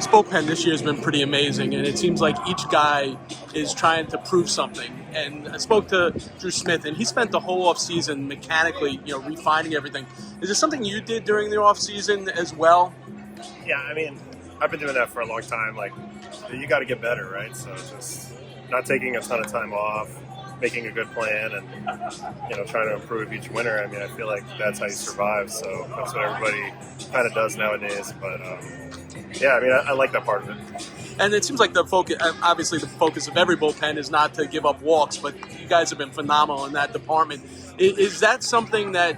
This bullpen this year has been pretty amazing, and it seems like each guy is trying to prove something. And I spoke to Drew Smith, and he spent the whole offseason mechanically, refining everything. Is this something you did during the offseason as well? Yeah, I mean, I've been doing that for a long time. Like, you got to get better, right? So just not taking a ton of time off, making a good plan, and trying to improve each winter. I mean, I feel like that's how you survive. So that's what everybody kind of does nowadays. But yeah, I mean, I like that part of it. And it seems like the focus, obviously, the focus of every bullpen is not to give up walks, but you guys have been phenomenal in that department. Is that something that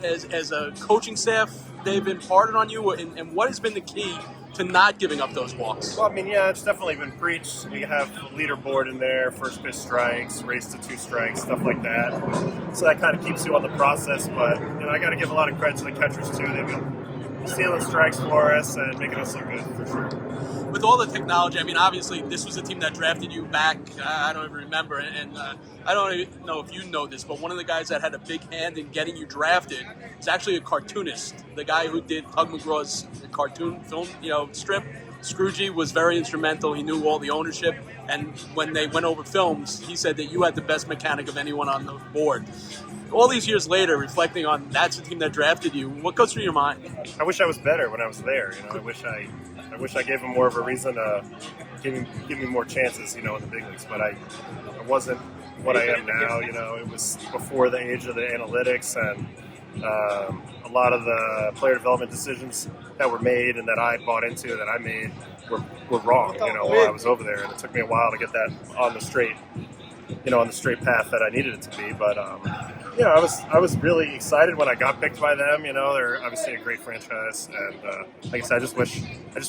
as a coaching staff, they've imparted on you, and what has been the key to not giving up those walks? Well, I mean, yeah, it's definitely been preached. We have a leaderboard in there, first pitch strikes, race to 2 strikes, stuff like that. So that kind of keeps you on the process. But I got to give a lot of credit to the catchers too. They've been stealing strikes for us and making us look good for sure. With all the technology, I mean, obviously, this was a team that drafted you back, I don't even remember, and I don't even know if you know this, but one of the guys that had a big hand in getting you drafted is actually a cartoonist. The guy who did Tug McGraw's cartoon film, strip, Scroogey, was very instrumental. He knew all the ownership, and when they went over films, he said that you had the best mechanic of anyone on the board. All these years later, reflecting on that's the team that drafted you, what goes through your mind? I wish I was better when I was there. I wish I gave him more of a reason to give me more chances, in the big leagues. But I wasn't what I am now. It was before the age of the analytics, and a lot of the player development decisions that were made and that I bought into, that I made, were wrong. While I was over there, and it took me a while to get that on the straight path that I needed it to be. But I was really excited when I got picked by them. They're obviously a great franchise, and like I said, I just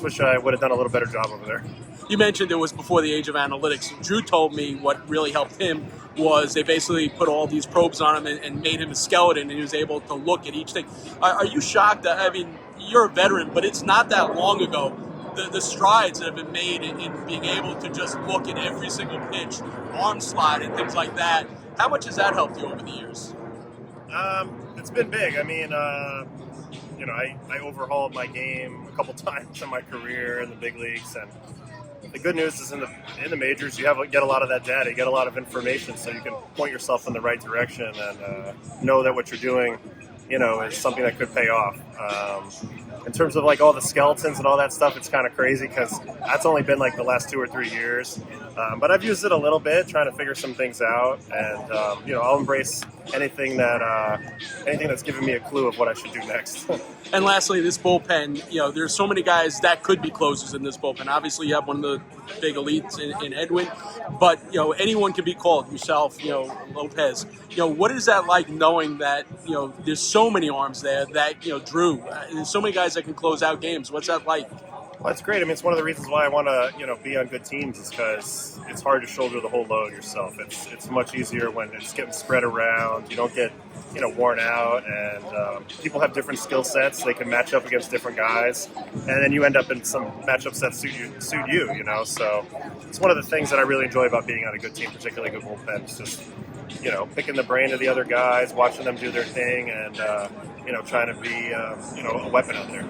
wish I would have done a little better job over there. You mentioned it was before the age of analytics. Drew told me what really helped him was they basically put all these probes on him and made him a skeleton, and he was able to look at each thing. Are you shocked? I mean, you're a veteran, but it's not that long ago. The strides that have been made in being able to just look at every single pitch, arm slide, and things like that. How much has that helped you over the years? It's been big. I mean, I overhauled my game a couple times in my career in the big leagues, and the good news is in the majors, you get a lot of that data, you get a lot of information, so you can point yourself in the right direction and know that what you're doing, is something that could pay off. In terms of like all the skeletons and all that stuff, it's kind of crazy because that's only been like the last 2 or 3 years. But I've used it a little bit, trying to figure some things out, and I'll embrace anything that's giving me a clue of what I should do next. And lastly, this bullpen, there's so many guys that could be closers in this bullpen. Obviously, you have one of the big elites in Edwin, but anyone can be called. Yourself, Lopez. What is that like, knowing that there's so many arms there that Drew, there's so many guys that can close out games. What's that like? Well, that's great. I mean, it's one of the reasons why I want to, be on good teams, is because it's hard to shoulder the whole load yourself. It's much easier when it's getting spread around. You don't get, worn out, and people have different skill sets. They can match up against different guys, and then you end up in some matchups that suit you. So it's one of the things that I really enjoy about being on a good team, particularly good bullpen. It's just, picking the brain of the other guys, watching them do their thing, and trying to be, a weapon out there.